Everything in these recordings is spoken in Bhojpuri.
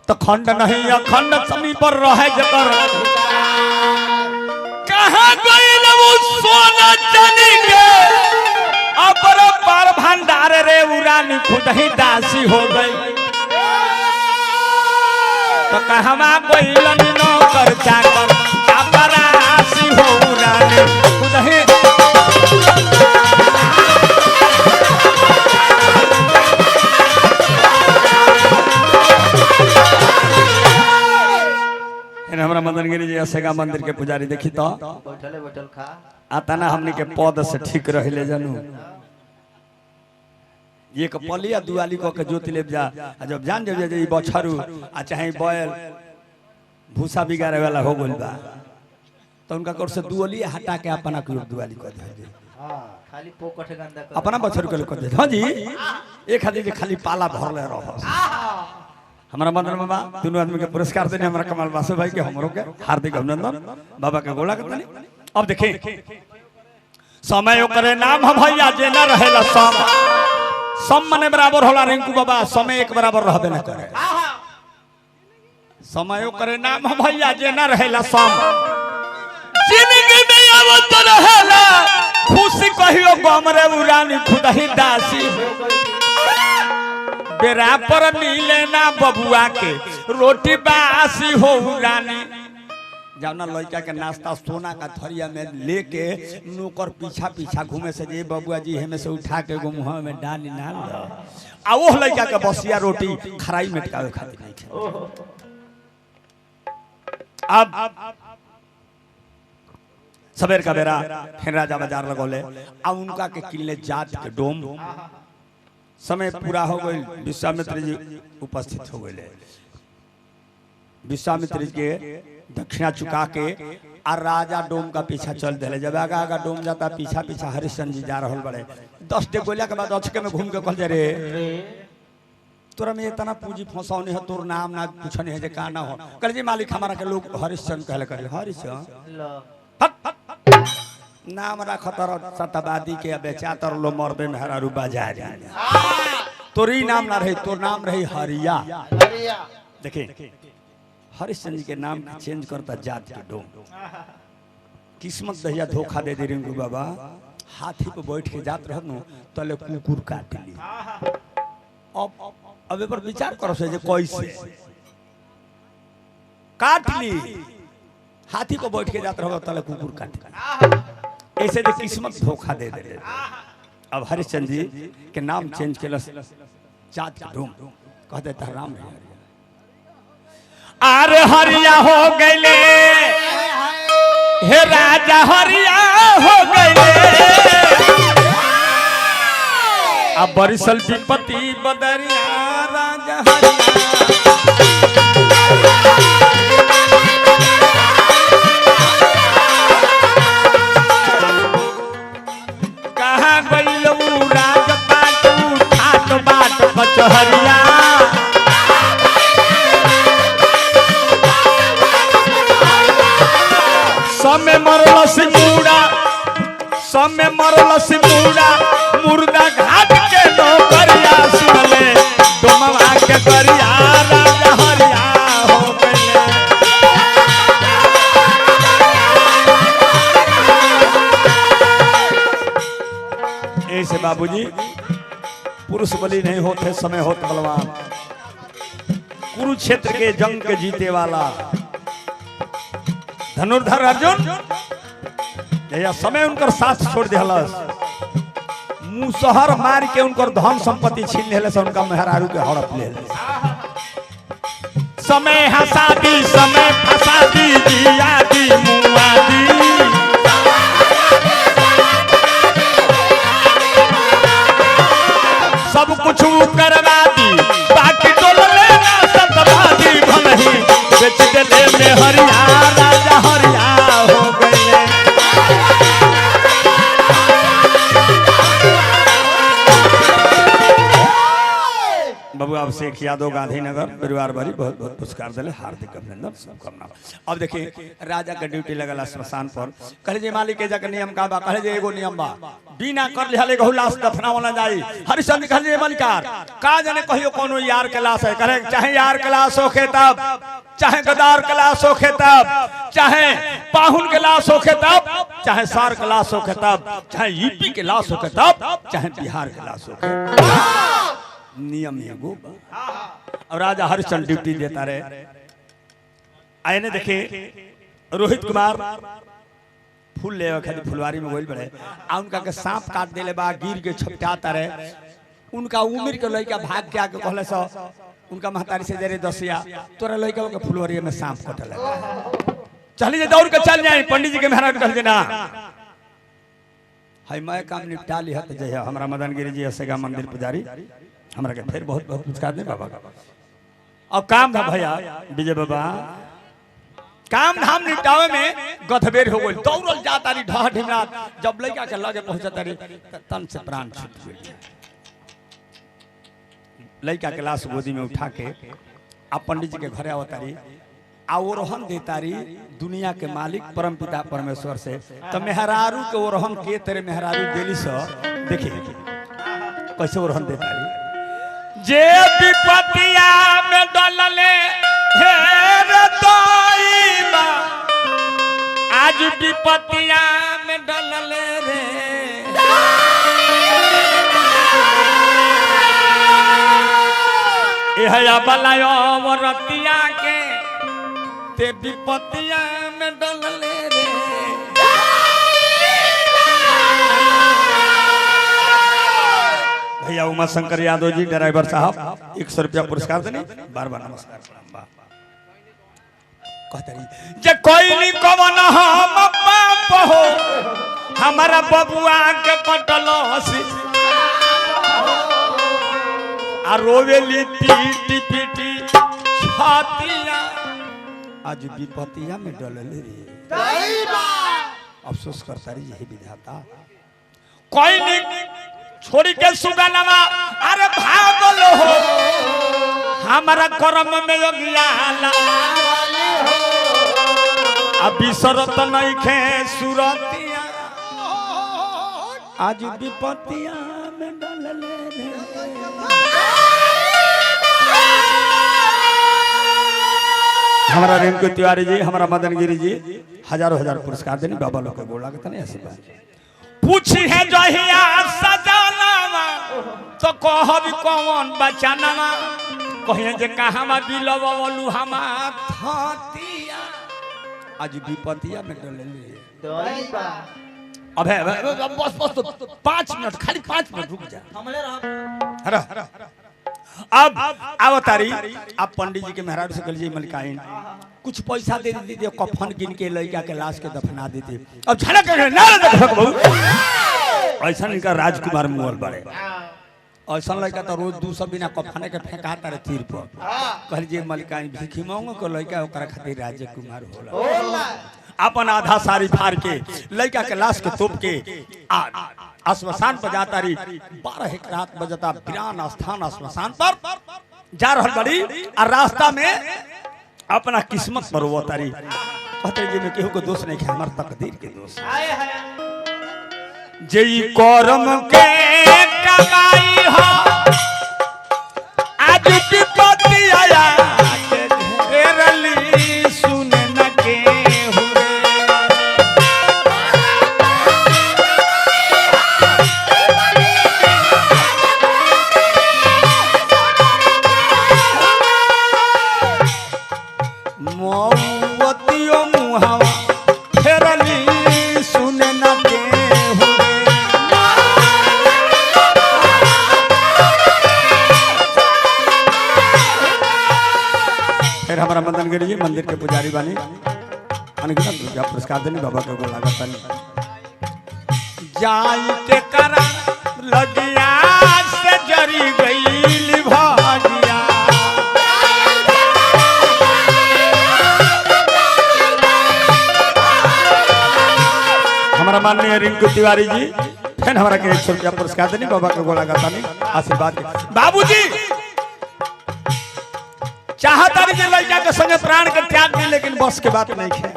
तो खंड नहीं अखंड समीप पर रहे जकर कहाँ गइल वो सोना चांदी के अपर पार भंडार रे उरानी खुद ही दासी हो गई। तो कहवा गइल नौकर चाकर अपरासी हो उरानी खुद ही हमारा मदन गिरी जी असेगा मंदिर के पुजारी देखी तो बैठल बैठल खा आता ना हमने के पद से ठीक रहिले जानू ये के पलिया दुआली को के ज्योति लेब जा जब जान जब जे बछरू आ चाहे बैल भूसा बिगाड़े वाला हो गइल बा तो उनका कर से दुआली हटा के अपना को दुआली कर दे हां खाली पोकट गंदा कर अपना बछरू के कर दे। हां जी एक आदमी के खाली पाला भरले रह हमारा मदन बाबा दोनों आदमी के पुरस्कार देने हमारा कमाल बासु भाई के हमरों के हार्दिक अभिनंदन बाबा का गोला करता नहीं। अब देखें समय करे नाम हम भैया जे ना रहेला सम मने बराबर होला रिंकू बाबा समय एक बराबर रहबे ना करे। समय करे नाम हम भैया जे ना रहेला सम जिंदगी में आवत रहेला खुशी कहियो गम रे उरानी खुद ही दासी बेरा पर मिले ना बबुआ के रोटी बासी हो रानी जाना लड़का के नाश्ता सोना का थरिया में लेके नौकर पीछा पीछा घूमे से जे बबुआ जी हमें से उठा के मुंह में डाली ना आ वो लड़का के बसिया रोटी खराई में टिकावे खातिर नहीं खे। अब सवेर का बेरा फिर राजा बाजार लगौले आ उनका के किले जात के डोम समय पूरा हो गई विश्वामित्र जी उपस्थित हो गए। विश्वामित्र जी के दक्षिणा चुका के और राजा डोम का पीछा चल दिले जब आगा आगा डोम जाता पीछा पीछा हरिश्चंद्र जी जा रहा बड़े 10 डे गोलिया के बाद अचके में घूम के कहल रे तोरा में इतना पूंजी फंसाउने है तोर नाम ना कुछ नहीं है जे का ना हो कल जी मालिक हमारा के लोग हरिश्चंद्र कहले करे हरिश्चंद्र नाम रखतर सतवादी के बेचा तर लो मरबे मेहरारू बाजार तोरी नाम ना रही तोर नाम रही हरिया। देखे हरिश्चंद्र जी के नाम चेंज करता जात के डोम किस्मत दहिया धोखा दे दे रिंकू बाबा हाथी पे बैठ के जात रहनु तले कुकुर काट ली। अब पर विचार करो से जे कैसे काट ली हाथी पे बैठ के जात रहो तले कुकुर काट ली ऐसे दे किस्मत धोखा दे दे। अब हरिश्चंद्र जी के नाम चेंज केला जात के डोम कह देता राम है अरे हरिया हो गइले हे राजा हरिया हो गइले अब बरिसल विपत्ति बदरिया राजा हरिया कहाँ गइल राज पाट ठाट बाट कचहरिया समय मरलस मूड़ा मुर्दा घाट के नौकरिया सुनले डोमवा के करिया राजा हरिया हो गइले। ऐसे बाबूजी पुरुष बलि नहीं होते समय होत बलवान कुरुक्षेत्र के जंग के जीते वाला धनुर्धर अर्जुन या समय उनकर साथ छोड़ दिहलस मुसहर मार के उनकर धन संपत्ति छीन लेले उनका मेहरारू के हड़प ले समय हसादी समय फसादी जियादी मुआदी सब कुछ करवा दी बाकी टोलले ना सतवादी भलही बेच देले में हरिया राजा हरिया हो गए। बाबू आपसे एक याद यादव गांधीनगर परिवार भरी बहुत बहुत पुरस्कार दिले हार्दिक अभिनंदन शुभकामना। अब देखिए राजा के ड्यूटी लगल श्मशान पर कहे जे मालिक के जाके नियम का बा कहे जे एगो नियम बा बिना कर लिहले गहु लाश दफनावल ना जाई। हरिश्चंद्र कहे जे मलिकार का जाने कहियो कोनो यार के लाश है कहे चाहे यार के लाश होखे तब चाहे गदार के लाश होखे तब चाहे पाहुन के लाश होखे तब चाहे सार के लाश होखे तब चाहे यूपी के लाश होखे तब चाहे बिहार के लाश होखे नियम एगो और राजा हरिश्चंद्र ड्यूटी देता रहे। आए ने देखे रोहित कुमार फूल ले खाली फुलवारी में गोल पड़े आ उनका के सांप काट देले बा गिर के छपटाता रहे। उनका उम्र के लड़का भाग के आके कहले सो उनका महतारी से जरे दसिया तोरा लड़का के फुलवारी में सांप कटल चली जे दौड़ के चल जाए पंडित जी के महाराज कह देना हाय मैं काम निपटा ली हत जय हमरा मदन गिरी जी हसेगा मंदिर पुजारी हमरा के फिर बहुत बहुत पुरस्कार दे बाबा का अब काम था भैया विजय बाबा काम धाम निपटावे में गधबेर हो गई दौड़ल जाता रही ढह ढिमरात जब लड़का के लगे पहुंचता रही तन से प्राण छूट गई। लड़का के लाश गोदी में उठा के आप पंडित जी के घरे आवता रही आरोहन देता रही दुनिया के मालिक परम पिता परमेश्वर से तो मेहरारू के ओरहन के तेरे मेहरारू देली सो देखिए कैसे ओरहन देता रही जे विपतिया में डलले हे रे तोईबा आज विपतिया में डलले रे एहया बलायो वरतिया के ते विपतिया में डलले रे। भैया उमा शंकर यादव जी ड्राइवर साहब 100 रुपया पुरस्कार देने बार बार नमस्कार प्रणाम कहतरी जे कोई कवन हम बाप हो हमारा बबुआ के कटलसी आ रोवेली पीटी पीटी छातिया आज विपतिया में डलले रे अफसोस करता रही यही विधाता कोई नहीं छोड़ी के सुगनमा अरे भागल हो हमारा कर्म में योगियाला अभी शरत नहीं खे सुरतिया आज विपतिया में डलले रे। हमारा रिंकू तिवारी जी हमारा मदन गिरी जी हजारों हजार पुरस्कार देने बाबा लोग के गोला के ऐसी बात पूछी है जहिया सजानावा तो कहब कौन बचानावा कहे जे कहां बिलवलू हमार थतिया आज विपतिया में डलले अबे बस बस तो 5 मिनट खाली 5 मिनट रुक जा हमले रह अब आवतारी आप पंडित जी के महाराज से कल जी मलिकाइन कुछ पैसा दे दीजिए कफन गिन के लड़का के लाश के दफना देते अब झलक ना ऐसा इनका राजकुमार मुअल बड़े ऐसा लड़का तो रोज 200 बिना कफने के फेंकाता रहे तीर पर कल जी मलिकाइन भिखी मांगो को लड़का ओकरा खातिर राजकुमार होला अपन आधा साड़ी फाड़ के लड़का के लाश के तोप के श्मशान पर जाता रही 12 रात बजता वीरान स्थान श्मशान पर जा रहा बड़ी और रास्ता में अपना किस्मत पर वो तारी कहते जी में केहू को दोष नहीं है हमारे तकदीर के दोष जई करम के कमाई हो आज विपत्ति आया घेरली सुन न के हमारा मदन गिरी जी मंदिर के पुजारी बानी अनगिनत रुपया पुरस्कार देनी बाबा के गोला गतानी जाई के करा लगिया से जरी गईली भाजिया हमारा माननीय रिंकू तिवारी जी फिर हमारा के 100 रुपया पुरस्कार देनी बाबा के गोला गतानी आशीर्वाद बाबूजी चाहता नहीं जे लड़का के संगे प्राण के त्याग दी, लेकिन बस के बात नहीं है।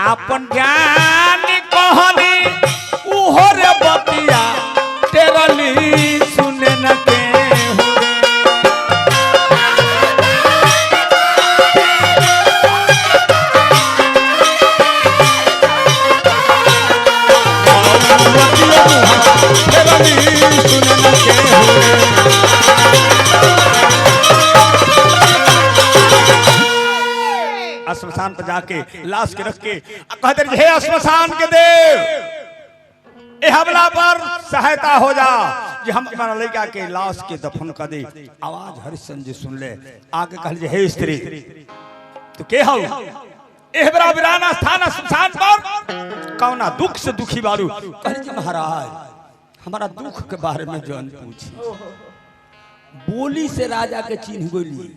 आपन ज्ञान कहनी उहो रे बतिया तेरली सुने न के श्मशान पर जाके लाश के रख के कहते हे श्मशान के देव, ए हमला पर सहायता हो जा कि हम हमारा लड़का के लाश के दफन कर दे। आवाज हरिश्चंद्र जी सुन ले, आगे कह जे हे स्त्री तो के हो एह बड़ा वीराना स्थान श्मशान पर कौना दुख से दुखी बारू। कह जी महाराज हमारा दुख के बारे में जान पूछी। बोली से राजा के चिन्ह गोली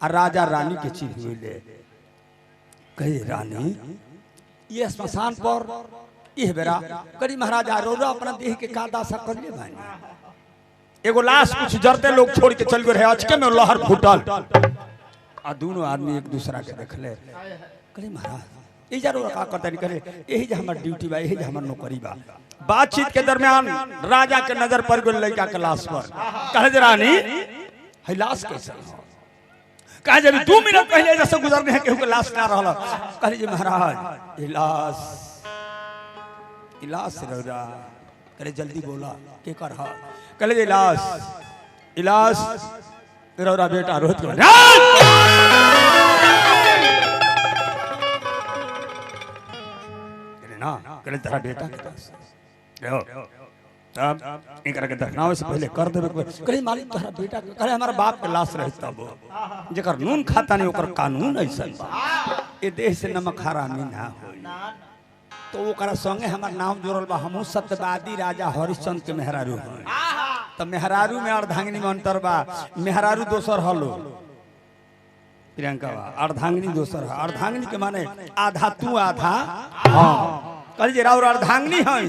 और राजा रानी के चिन्ह गोले। कहे रानी ये श्मशान पर यह बेरा करी महाराजा रोरा अपना देह के का दासा कर ले भाई। एगो लाश कुछ जरते लोग छोड़ के चल गए रहे, अचके में लहर फूटल आ दोनों आदमी एक दूसरा के देखले। कहे महाराज ये जरूर का करता नहीं, करे यही जे हमर ड्यूटी बा, यही जे हमर नौकरी बा। बातचीत के दरमियान राजा के नजर पड़ गई लड़का के लाश पर। कहे रानी है लाश कैसे कहे जब 2 मिनट पहले जैसे गुजरने हैं केहू के लाश ना रहल। कहे जी महाराज इलाज रौरा करे जल्दी बोला के कर हा। कहे जी इलाज रौरा बेटा रोहित को ना करे तेरा बेटा के पास तब इनकरा के दफनावे से पहले कर देबे। कहे मालिक तोहरा बेटा के कहे हमारा बाप के लाश रही तब जेकर नून खाता नहीं ओकर कानून ऐसन बा। ए देश से नमक हरामी ना हो तो ओकरा संगे हमार नाम जोड़ल बा। हमहू सत्यवादी राजा हरिश्चंद्र के मेहरारू हैं। तो मेहरारू में अर्धांगिनी में अंतर बा। मेहरारू दोसर हलो प्रियंका बा, अर्धांगिनी दोसर है। अर्धांगिनी के माने आधा तू आधा हाँ। कल जे राउर अर्धांगिनी है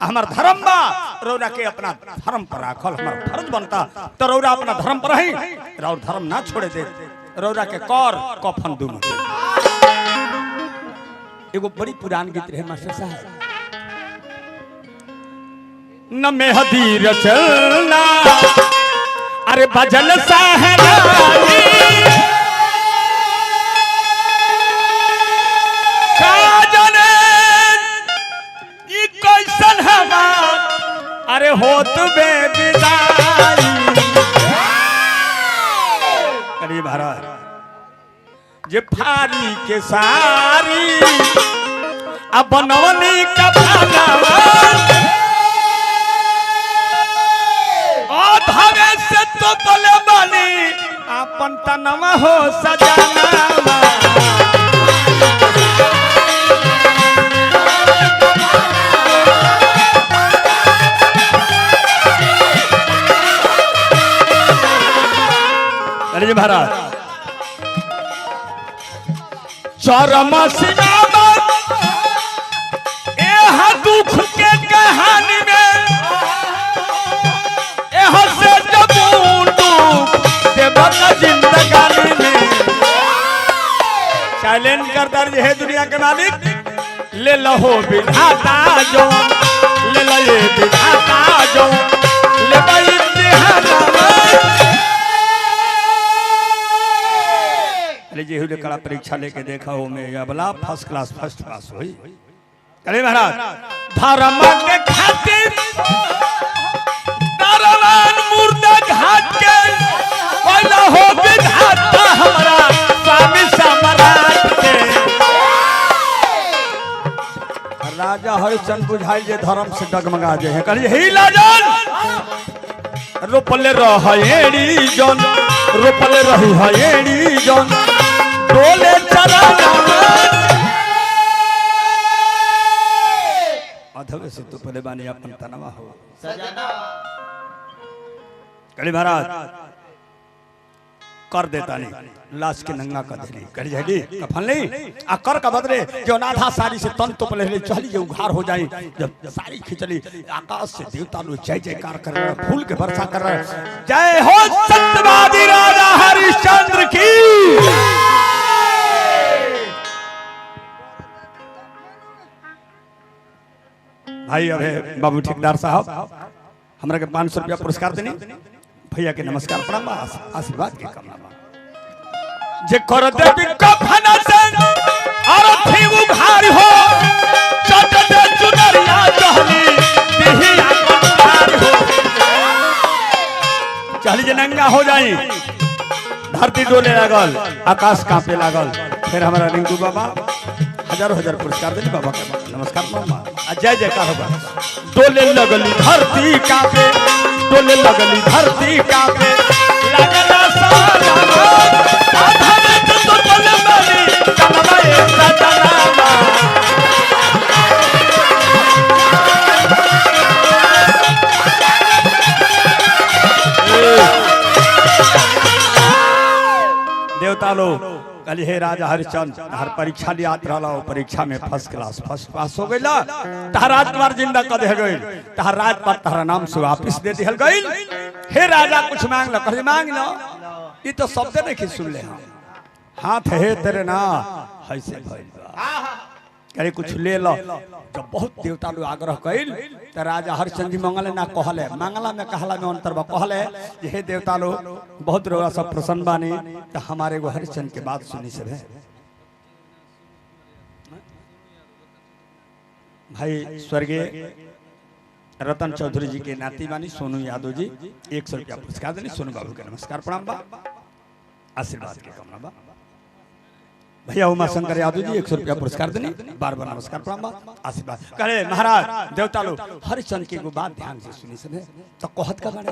हमार धर्म बा, रौरा के अपना धर्म पर राखल हमार फर्ज बनता। तो रौरा अपना धर्म पर रही, राउर धर्म ना छोड़े दे। रौरा के कर कफन दूनो। एगो बड़ी पुरान गीत रहे मास्टर साहब, न मेहदी रचना अरे भजन सहनाई कैसन हवा अरे होत बे विदाई। अरे महाराज जे फारी के सारी अब बनवनी का भागवा धरे से तो तले बनी अपन तनवा हो सजाना। अरे महाराज चरम सिनामा एह दुख के कहानी में एह से जिंदगानी में चैलेंज करता है दुनिया के मालिक। ले लो विधाता जो ले लो ये विधाता जो ले भाई जे कड़ा परीक्षा लेके देखा हो में या बला फर्स्ट क्लास फर्स्ट पास हुई। अरे महाराज धर्म के खातिर दरवान मुर्दा घाट के पहला हो विधाता हमारा स्वामी सम्राट के। राजा हरिश्चंद्र बुझाई जे धर्म से डगमगा जे है कहिए ही लाजन रोपले रहेड़ी जन रोपले रही हएड़ी जन डोले चरा अधवे से तो पहले बानी अपन तनवा हो सजना। कली महाराज कर देता नहीं लाश के नंगा कर देली कर जाएगी कफन नहीं आ कर का बदले जो अनाथा साड़ी से तन तो पहले चली जो उघार हो जाए जब साड़ी खिंचली आकाश से देवता लोग जय जयकार कर रहे हैं फूल के वर्षा कर रहे हैं जय हो सत्यवादी राजा हरिश्चंद्र की भाई अबे बाबू ठेकेदार साहब हमरा के 500 रुपया पुरस्कार देनी भैया के नमस्कार प्रणाम आशीर्वाद के कामना जे कर देवी कफन से और थी उघार हो चटते चुनरिया चहली देही आकार हो चहली जे नंगा हो जाई धरती डोले लागल आकाश कांपे लागल फिर हमारा रिंकू बाबा हजारों हजार पुरस्कार देनी बाबा के नमस्कार मामा जय जयकार होगा डोले लगली धरती कांपे डोले लगली धरती कांपे लगला सारा आधा तो डोले वाली कलवाए सजनामा देवता लोग कल हे राजा हरिश्चंद्र हर परीक्षा लियात रहा परीक्षा में फर्स्ट क्लास फर्स्ट पास हो गई तहर राजकुमार जिंदा कर दे गई तहर राजपाट तहरा नाम से वापिस दे दिहल गई हे राजा कुछ मांग लो कहे मांग लो ये तो शब्द नहीं सुन ले हाथ है तेरे ना ऐसे भइल करे कुछ ले लो जब बहुत देवता लोग आग्रह कइल त राजा हरिश्चंद्र जी मंगले ना कहले मंगला में कहला में अंतर बा कहले जे हे देवता लोग बहुत रोगा सब प्रसन्न बानी त हमारे को हरिश्चंद्र के बात सुनी सब है भाई स्वर्गीय रतन चौधरी जी के नाती बानी सोनू यादव जी 100 रुपया पुरस्कार देनी सोनू बाबू के नमस्कार प्रणाम बा आशीर्वाद के कामना बा भैया उमा शंकर यादव जी 100 रुपया पुरस्कार देनी बार बार नमस्कार प्रणाम आशीर्वाद करे महाराज देवता लोग हरिश्चंद्र की को बात ध्यान से सुनी सब तो कहत का बने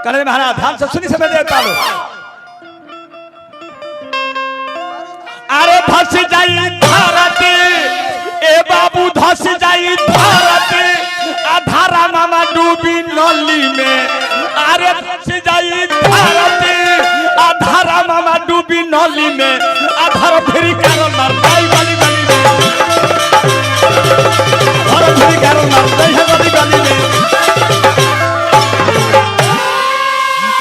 करे महाराज ध्यान से सुनी सब देवता लोग अरे धस जाई धरती ए बाबू धस जाई धरती आधारा मामा डूबी नली में अरे धस जाई धरती आधारा मामा डूबी नली में आधार फिर कारण मार भाई वाली गली में आधार फिर कारण मार भाई वाली गली में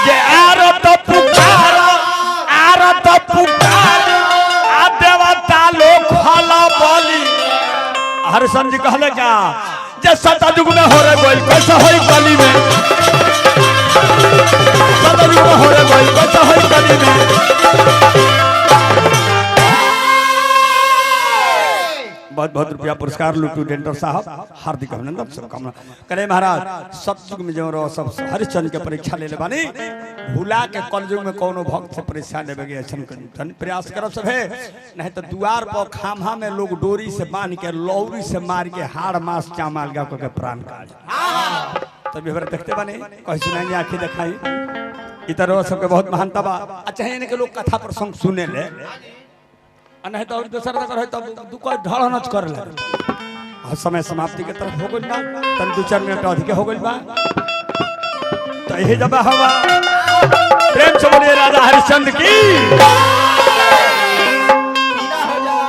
ये आरो तो पुकार आ देवता लोग खला बोली हरिश्चंद्र जी कहले क्या जे सतयुग में हो रे कोई कैसा होई गली में सतयुग में हो रे कोई कैसा होई गली में बहुत बहुत रुपया पुरस्कार लुटू डेंटर साहब हार्दिक अभिनंदन शुभकामना करे महाराज सतयुग में जो रहो सब हरिश्चंद्र के परीक्षा ले बानी भूला के कलयुग में कोनो भक्त से परीक्षा लेवे के ऐसा प्रयास करब सब है नहीं तो द्वार पर खामा में लोग डोरी से बांध के लौरी से मार के हाड़ मांस चामाल गा के प्राण काट तब ये देखते बानी कहीं सुनाएंगे आंखें दिखाई इतर सबके बहुत महानता बा अच्छा है के लोग कथा प्रसंग सुने ले नहीं तो दूसरा है तो दुको ढड़नच कर ले और समय समाप्ति के तरफ हो गइल बा तन 2-4 मिनट अधिक हो गइल बा तो यही जब हवा प्रेम से बोलिए राजा हरिश्चंद्र की